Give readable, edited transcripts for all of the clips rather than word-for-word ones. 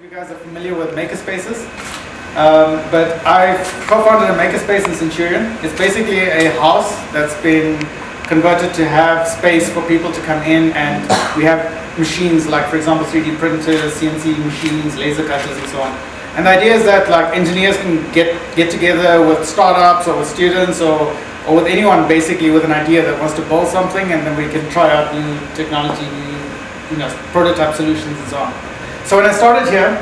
you guys are familiar with makerspaces, but I've co-founded a makerspace in Centurion. It's basically a house that's been converted to have space for people to come in, and we have machines like, for example, 3D printers, CNC machines, laser cutters, and so on. And the idea is that like engineers can get together with startups or with students or with anyone basically with an idea that wants to build something, and then we can try out new technology, new prototype solutions and so on. So when I started here,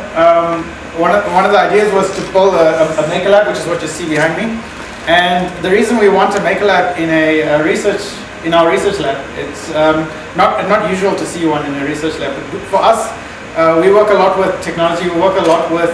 one of the ideas was to build a maker lab, which is what you see behind me. And the reason we want a maker lab in our research lab, it's not usual to see one in a research lab. But for us, we work a lot with technology. We work a lot with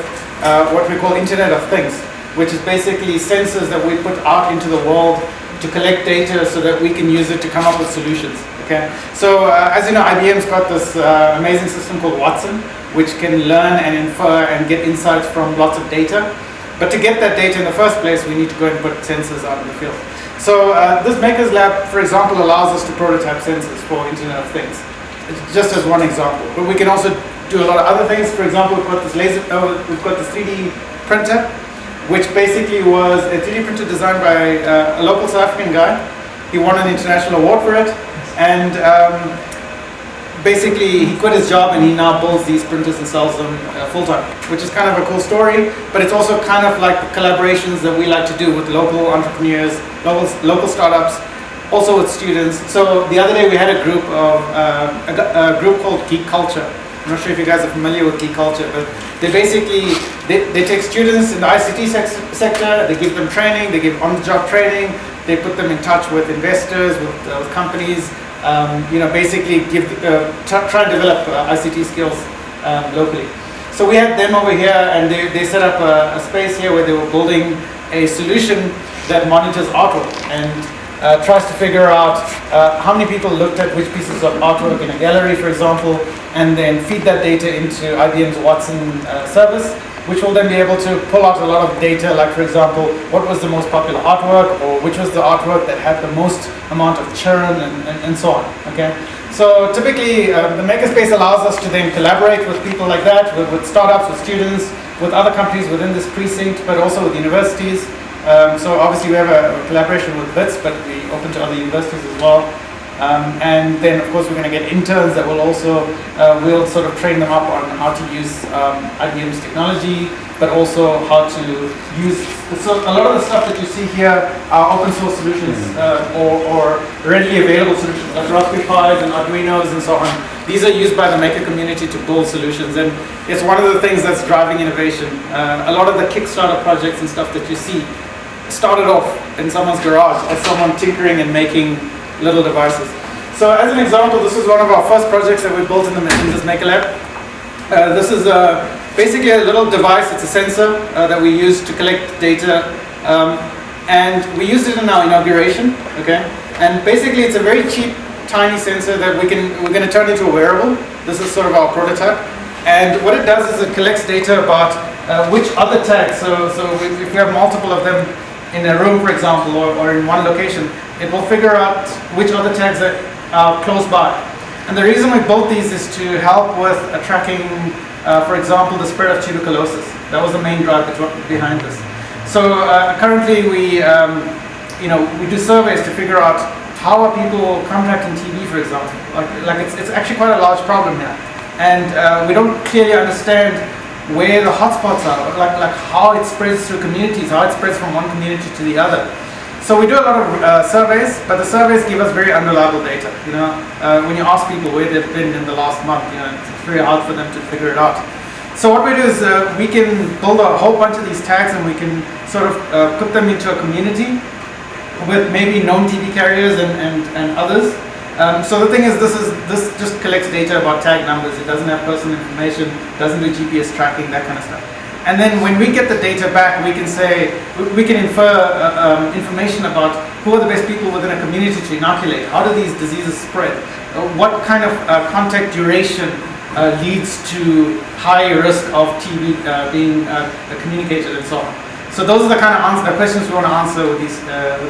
what we call Internet of Things, which is basically sensors that we put out into the world to collect data so that we can use it to come up with solutions. Okay, so as you know, IBM's got this amazing system called Watson, which can learn and infer and get insights from lots of data. But to get that data in the first place, we need to go and put sensors out in the field. So this Makers Lab, for example, allows us to prototype sensors for Internet of Things. It's just as one example. But we can also do a lot of other things. For example, we've got this we've got this 3D printer, which basically was a 3D printer designed by a local South African guy. He won an international award for it. And basically, he quit his job and he now builds these printers and sells them full-time, which is kind of a cool story, but it's also kind of like the collaborations that we like to do with local entrepreneurs, local startups, also with students. So the other day we had a group called Geek Culture. I'm not sure if you guys are familiar with Geek Culture, but they basically, they take students in the ICT sector, they give them training, they give on-the-job training, they put them in touch with investors, with companies, basically try and develop ICT skills locally. So we had them over here, and they set up a space here where they were building a solution that monitors artwork and tries to figure out how many people looked at which pieces of artwork in a gallery, for example, and then feed that data into IBM's Watson service, which will then be able to pull out a lot of data, like for example, what was the most popular artwork, or which was the artwork that had the most amount of churn, and so on. Okay, so typically the makerspace allows us to then collaborate with people like that, with startups, with students, with other companies within this precinct, but also with universities. So obviously we have a collaboration with Wits, but we open to other universities as well. And then of course we're going to get interns that will also, we'll sort of train them up on how to use IBM's technology, but also how to use, so a lot of the stuff that you see here are open source solutions or readily available solutions like Raspberry Pis and Arduinos and so on. These are used by the maker community to build solutions, and it's one of the things that's driving innovation. A lot of the Kickstarter projects and stuff that you see started off in someone's garage as someone tinkering and making little devices. So as an example, this is one of our first projects that we built in this Maker Lab. This is basically a little device. It's a sensor that we use to collect data, and we used it in our inauguration. Okay, and basically it's a very cheap, tiny sensor that we're going to turn into a wearable. This is sort of our prototype, and what it does is it collects data about which other tags. So if we have multiple of them in a room, for example, or in one location, it will figure out which other tags are close by. And the reason we built these is to help with tracking, for example, the spread of tuberculosis. That was the main drive behind this. So currently we do surveys to figure out how are people contracting TB, for example. Like it's actually quite a large problem here. And we don't clearly understand where the hotspots are, like how it spreads through communities, how it spreads from one community to the other. So we do a lot of surveys, but the surveys give us very unreliable data. When you ask people where they've been in the last month, it's very hard for them to figure it out. So what we do is we can build a whole bunch of these tags, and we can sort of put them into a community with maybe known TB carriers and others. So the thing is, this just collects data about tag numbers. It doesn't have personal information, doesn't do GPS tracking, that kind of stuff. And then when we get the data back, we can infer information about who are the best people within a community to inoculate. How do these diseases spread? What kind of contact duration leads to high risk of TB being communicated, and so on. So those are the kind of questions we want to answer with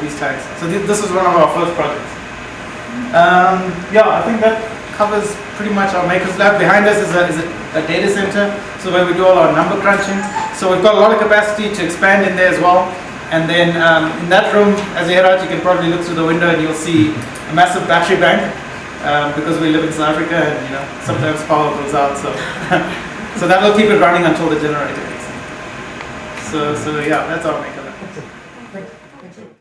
these tags. So this is one of our first projects. I think that covers pretty much our makers lab. Behind us is a data center, so where we do all our number crunching. So we've got a lot of capacity to expand in there as well. And then in that room, as you head out, you can probably look through the window and you'll see a massive battery bank because we live in South Africa and sometimes power goes out. So so that will keep it running until the generator kicks in. So yeah, that's our makeup.